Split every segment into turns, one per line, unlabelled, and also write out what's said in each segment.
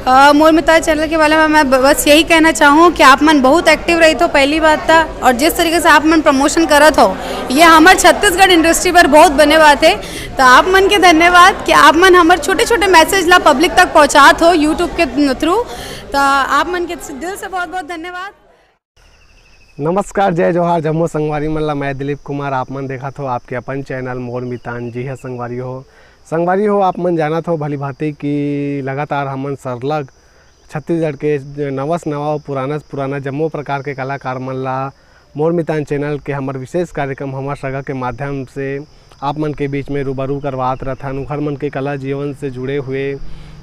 मोर मितान channel के बारे में मैं बस यही कहना चाहूँ कि आप मन बहुत एक्टिव रही तो पहली बात था, और जिस तरीके से आप मन प्रमोशन करत हो ये हमारे छत्तीसगढ़ इंडस्ट्री पर बहुत बने बात है। तो आप मन के धन्यवाद कि आप मन हमारे छोटे छोटे मैसेज ला पब्लिक तक पहुँचात हो यूट्यूब के थ्रू। तो आप मन के दिल से बहुत बहुत धन्यवाद।
नमस्कार, जय जोहार, जम्मू संगवारी मन ला मैं दिलीप कुमार। आप मन देखा हो आपके अपन चैनल मोर मितान। जी है संगवारी हो आप मन जाना हो भली भांति कि लगातार हमन सरलग छत्तीसगढ़ के नवस नवा पुराना जम्मो प्रकार के कलाकार मन ला मोर मितान चैनल के हमार विशेष कार्यक्रम हमार सगा के माध्यम से आप मन के बीच में रूबरू करवात रहथन। उखर मन के कला जीवन से जुड़े हुए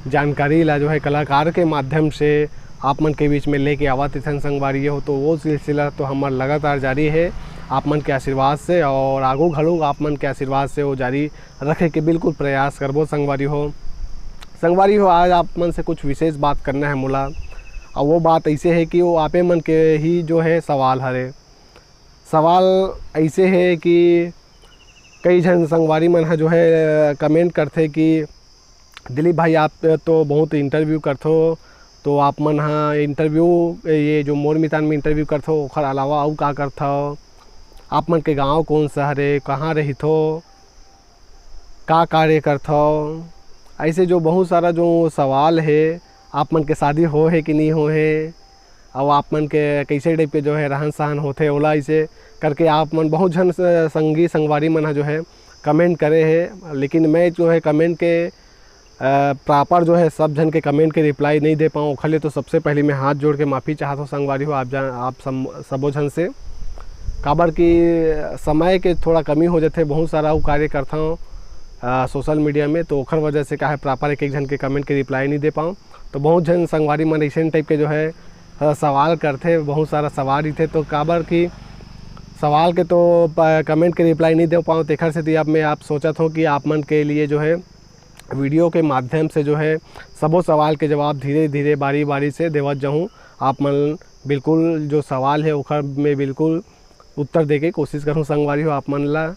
जानकारी ला जो है कलाकार के माध्यम से आप मन के बीच में लेके आवत इथन संगवारी हो। तो वो सिलसिला तो हमार लगातार जारी है आप मन के आशीर्वाद से, और आगू घलो आप मन के आशीर्वाद से वो जारी रखे के बिल्कुल प्रयास करबो संगवारी हो। आज आप मन से कुछ विशेष बात करना है मोला, और वो बात ऐसे है कि वो आपे मन के ही जो है सवाल ऐसे है कि कई जन संगवारी मन है जो है कमेंट करते कि दिलीप भाई आप तो बहुत इंटरव्यू करथो, तो आप मन हाँ इंटरव्यू ये जो मोर मितान में इंटरव्यू करथो ओखर अलावा अउ का करथो, आप मन के गांव कौन सा हरे, कहाँ रहिथो, का कार्य करथो। ऐसे जो बहुत सारा जो सवाल है, आप मन के शादी हो है कि नहीं हो है, और आप मन के कैसे टाइप के जो है रहन सहन होते ओला ऐसे करके आप मन बहुत जन संगवारी मन जो है कमेंट करे है। लेकिन मैं जो है कमेंट के प्रॉपर जो है सब जन के कमेंट के रिप्लाई नहीं दे पाऊँ। खले तो सबसे पहले मैं हाथ जोड़ के माफ़ी चाहता हूँ संगवारी हो आप सबो जन से, काबर की समय के थोड़ा कमी हो जाते, बहुत सारा वो कार्य करता हूँ सोशल मीडिया में, तो ओखर वजह से का है प्रॉपर एक जन के कमेंट के रिप्लाई नहीं दे पाऊँ। तो बहुत जन संगवारी मन ऐसे टाइप के जो है सवाल करते, बहुत सारा सवाल ही थे, तो काबर की सवाल के तो कमेंट के रिप्लाई नहीं दे पाऊँ। तेखर से अब मैं आप सोचत हूँ कि आप मन के लिए जो है वीडियो के माध्यम से जो है सबो सवाल के जवाब धीरे धीरे बारी से देवत जाऊँ। आप मन बिल्कुल जो सवाल है ओखर में बिल्कुल उत्तर दे के कोशिश करूँ संगवारी हो आप मन ला।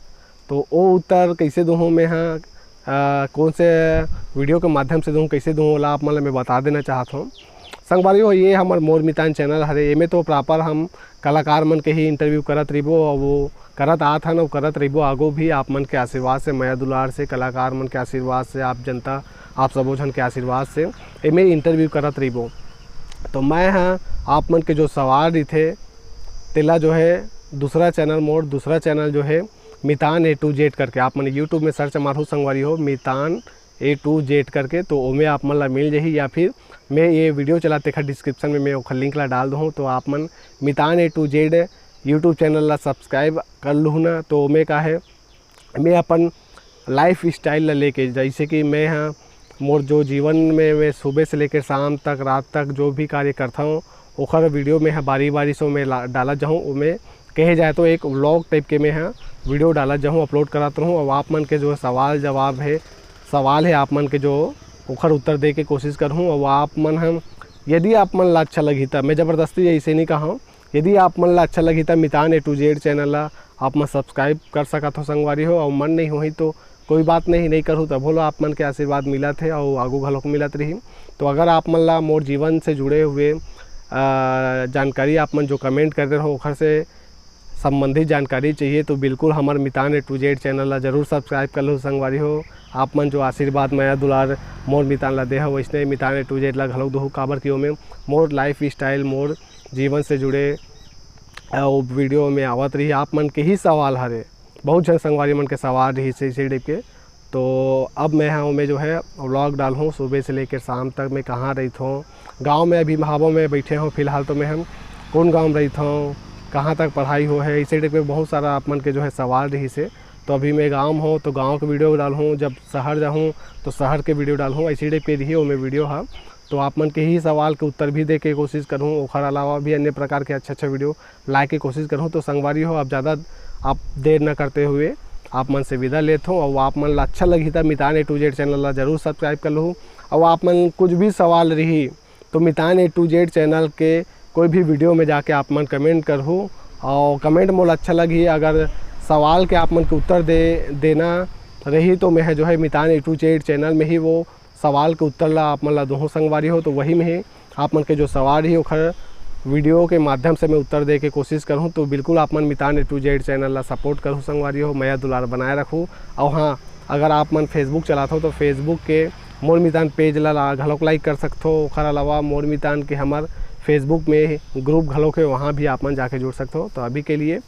तो वो उत्तर कैसे दूँ मैं हाँ कौन से वीडियो के माध्यम से दूँ कैसे दूँ ओला आप मन ला मैं बता देना चाहता हूँ संगवारी हो। ये हमार मोर मितान चैनल हरे, एमे तो प्रॉपर हम कलाकार मन के ही इंटरव्यू करत रहिबो, और वो करत आत हन और करत रहिबो आगो भी। आप मन के आशीर्वाद से, माया दुलार से, कलाकार मन के आशीर्वाद से, आप जनता आप सबो जन के आशीर्वाद से एमे इंटरव्यू करत रहिबो। तो मैं हाँ आप मन के जो सवाल थे तेला जो है दूसरा चैनल जो है मितान A to Z करके आप मन यूट्यूब में सर्च मारो संगवारी हो मितान A to Z करके, तो ओमे आप मन ला मिल जाही, या फिर मैं ये वीडियो चलाते खा डिस्क्रिप्शन में मैं ओखर लिंक ला डाल दूँ। तो आप मन Mitan A to Z YouTube channel ला सब्सक्राइब कर लूँ ना। तो मैं का है मैं अपन लाइफ स्टाइल ला लेके, जैसे कि मैं हाँ मोर जो जीवन में मैं सुबह से लेकर शाम तक रात तक जो भी कार्य करता हूँ ओखर वीडियो में हाँ बारी से मैं डाला जाऊँ। मैं कहे जाए तो एक व्लॉग टाइप के मैं हाँ वीडियो डाला जाऊँ, अपलोड कराता हूँ। और आप मन के जो सवाल है आप मन के जो ओखर उत्तर दे के कोशिश करूँ। और आप मन हम यदि आप मन ला अच्छा लगी था, मैं ज़बरदस्ती ऐसे नहीं कहा हूँ, यदि आप मन ला अच्छा लगी था मितान A to Z चैनल ला आप मन सब्सक्राइब कर सकत हो संगवारी हो। और मन नहीं होही तो कोई बात नहीं करूँ, तब बोलो आप मन के आशीर्वाद मिला थे और आगू घलोक मिलत रही। तो अगर आप मन ला मोर जीवन से जुड़े हुए जानकारी आप मन जो कमेंट कर रहे हो ओखर से संबंधित जानकारी चाहिए, तो बिल्कुल हमारे मितान A to Z चैनल ला जरूर सब्सक्राइब कर लो संगवारी हो। आप मन जो आशीर्वाद माया दुलार मोर मितान ला दे हो वैसने मितान A to Z ला घलोक दो, काबर की ओमे मोर लाइफ स्टाइल मोर जीवन से जुड़े वो वीडियो में आवत रही। आप मन के ही सवाल हरे, बहुत जन संगवारी मन के सवाल रही से टाइप के। तो अब मैं हाँ मैं जो है व्लॉग डाल हूँ सुबह से लेकर शाम तक मैं कहाँ रही हूँ, गाँव में अभी महाबों में बैठे हूँ फिलहाल, तो मैं हम कौन गाँव में रही हूँ, कहाँ तक पढ़ाई हो है, इसी टाइप के बहुत सारा आप मन के जो है सवाल रही से। तो अभी मैं गाँव हूँ तो गाँव के वीडियो डाल हूँ, जब शहर जाऊँ तो शहर के वीडियो डाल हूँ, इसी टाइप के रही वो मैं वीडियो हाँ। तो आप मन के ही सवाल के उत्तर भी दे के कोशिश करूँ, ओखर अलावा भी अन्य प्रकार के अच्छा वीडियो लाए के कोशिश करूँ। तो संगवारी हो अब ज़्यादा आप देर न करते हुए आप मन से विदा लेता हूँ। और आप मन ला अच्छा लगी था मितान A to Z चैनल ला जरूर सब्सक्राइब कर लूँ। और आप मन कुछ भी सवाल रही तो मितान A to Z चैनल के कोई भी वीडियो में जाके आप मन कमेंट करूँ, और कमेंट मोला अच्छा लगी, अगर सवाल के आप मन के उत्तर देना रही तो मैं जो है मितान A to Z चैनल में ही वो सवाल के उत्तर ला आप मन ला दोनों संगवारी हो, तो वही में ही आप मन के जो सवाल ही ओखर वीडियो के माध्यम से मैं उत्तर दे के कोशिश करूँ। तो बिल्कुल आप मन मितान A-to-Z चैनल ला सपोर्ट करूँ संगवारी हो, माया दुलार बनाए रखूँ। और हाँ, अगर आप मन फेसबुक चलाते हो तो फेसबुक के मोर मितान पेज ला घलोक लाइक कर सकते हो। ओखर अलावा मोर मितान के हमार फेसबुक में ग्रुप घलोक है, वहाँ भी आप मन जाके जुड़ सकते हो। तो अभी के लिए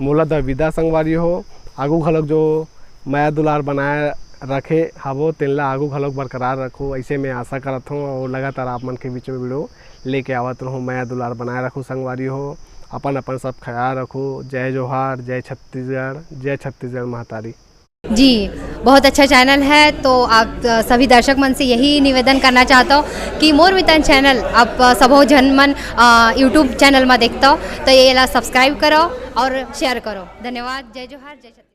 मोला द विदा संगवारी हो, आगू घलोक जो माया दुलार बनाए रखे हवो तेनला आगू घलोक बरकरार रखो, ऐसे मैं आशा करत हूँ। और लगातार आप मन के बीच में वीडियो लेके आवत रहूँ, माया दुलार बनाए रखूँ संगवारी हो। अपन अपन सब ख्याल रखो। जय जोहार, जय छत्तीसगढ़, जय छत्तीसगढ़ महतारी।
जी, बहुत अच्छा चैनल है। तो आप सभी दर्शक मन से यही निवेदन करना चाहता हूँ कि मोर मितान चैनल आप सबो जन मन यूट्यूब चैनल में देखता हो तो ये ला सब्सक्राइब करो और शेयर करो। धन्यवाद। जय जोहार, जय छत्तीसगढ़।